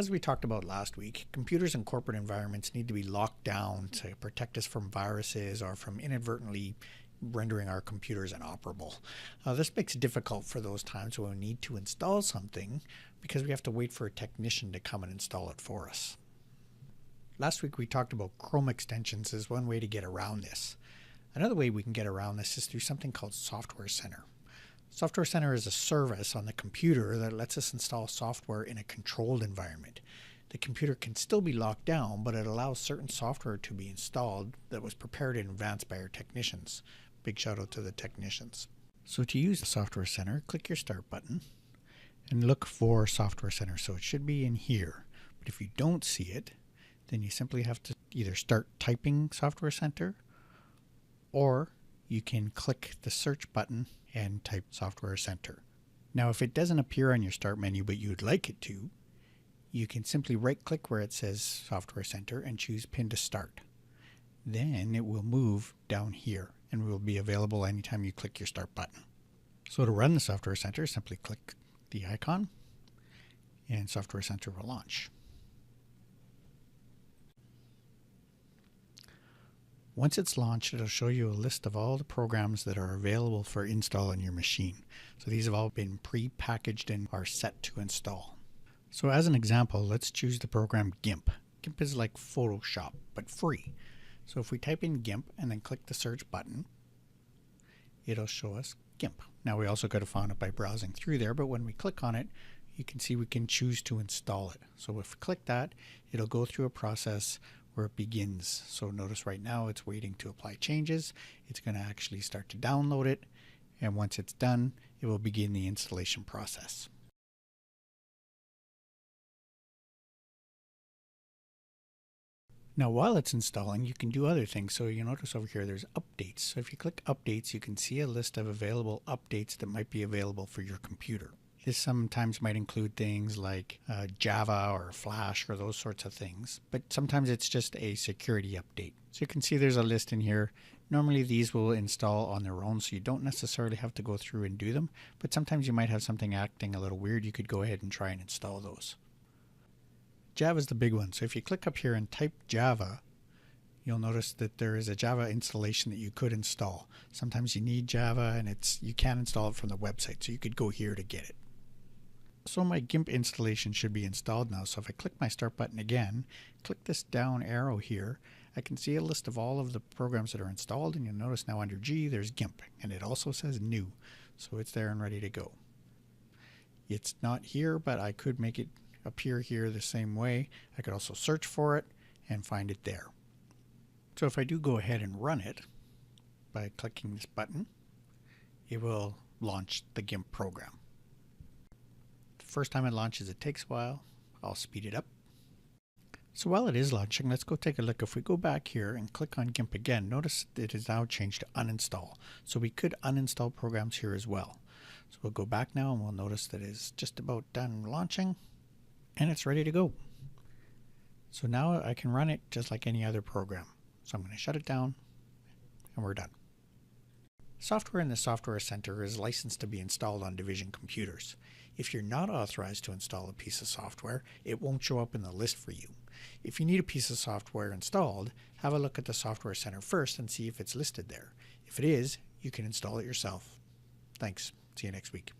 As we talked about last week, computers in corporate environments need to be locked down to protect us from viruses or from inadvertently rendering our computers inoperable. This makes it difficult for those times when we need to install something because we have to wait for a technician to come and install it for us. Last week we talked about Chrome extensions as one way to get around this. Another way we can get around this is through something called Software Center. Software Center is a service on the computer that lets us install software in a controlled environment. The computer can still be locked down, but it allows certain software to be installed that was prepared in advance by our technicians. Big shout out to the technicians. So to use the Software Center, click your Start button and look for Software Center. So it should be in here. But if you don't see it, then you simply have to either start typing Software Center, or you can click the search button and type Software Center. Now if it doesn't appear on your start menu but you'd like it to, you can simply right click where it says Software Center and choose Pin to Start. Then it will move down here and will be available anytime you click your Start button. So to run the Software Center, simply click the icon and Software Center will launch. Once it's launched, it'll show you a list of all the programs that are available for install on your machine. So these have all been pre-packaged and are set to install. So as an example, let's choose the program GIMP. GIMP is like Photoshop, but free. So if we type in GIMP and then click the search button, it'll show us GIMP. Now we also could have found it by browsing through there, but when we click on it, you can see we can choose to install it. So if we click that, it'll go through a process where it begins. So notice right now it's waiting to apply changes. It's going to actually start to download it, and once it's done, it will begin the installation process. Now while it's installing, you can do other things. So you notice over here there's updates. So if you click updates, you can see a list of available updates that might be available for your computer. This sometimes might include things like Java or Flash or those sorts of things, but sometimes it's just a security update. So you can see there's a list in here. Normally these will install on their own, so you don't necessarily have to go through and do them, but sometimes you might have something acting a little weird. You could go ahead and try and install those. Java is the big one. So if you click up here and type Java, you'll notice that there is a Java installation that you could install. Sometimes you need Java and you can't install it from the website, so you could go here to get it. So my GIMP installation should be installed now. So if I click my Start button again, click this down arrow here, I can see a list of all of the programs that are installed, and you'll notice now under G there's GIMP, and it also says New, so it's there and ready to go. It's not here, but I could make it appear here the same way. I could also search for it and find it there. So if I do go ahead and run it by clicking this button, it will launch the GIMP program. First time it launches, it takes a while. I'll speed it up. So while it is launching, let's go take a look. If we go back here and click on GIMP again, notice it is now changed to uninstall. So we could uninstall programs here as well. So we'll go back now and we'll notice that it's just about done launching and it's ready to go. So now I can run it just like any other program. So I'm going to shut it down and we're done. Software in the Software Center is licensed to be installed on Division computers. If you're not authorized to install a piece of software, it won't show up in the list for you. If you need a piece of software installed, have a look at the Software Center first and see if it's listed there. If it is, you can install it yourself. Thanks. See you next week.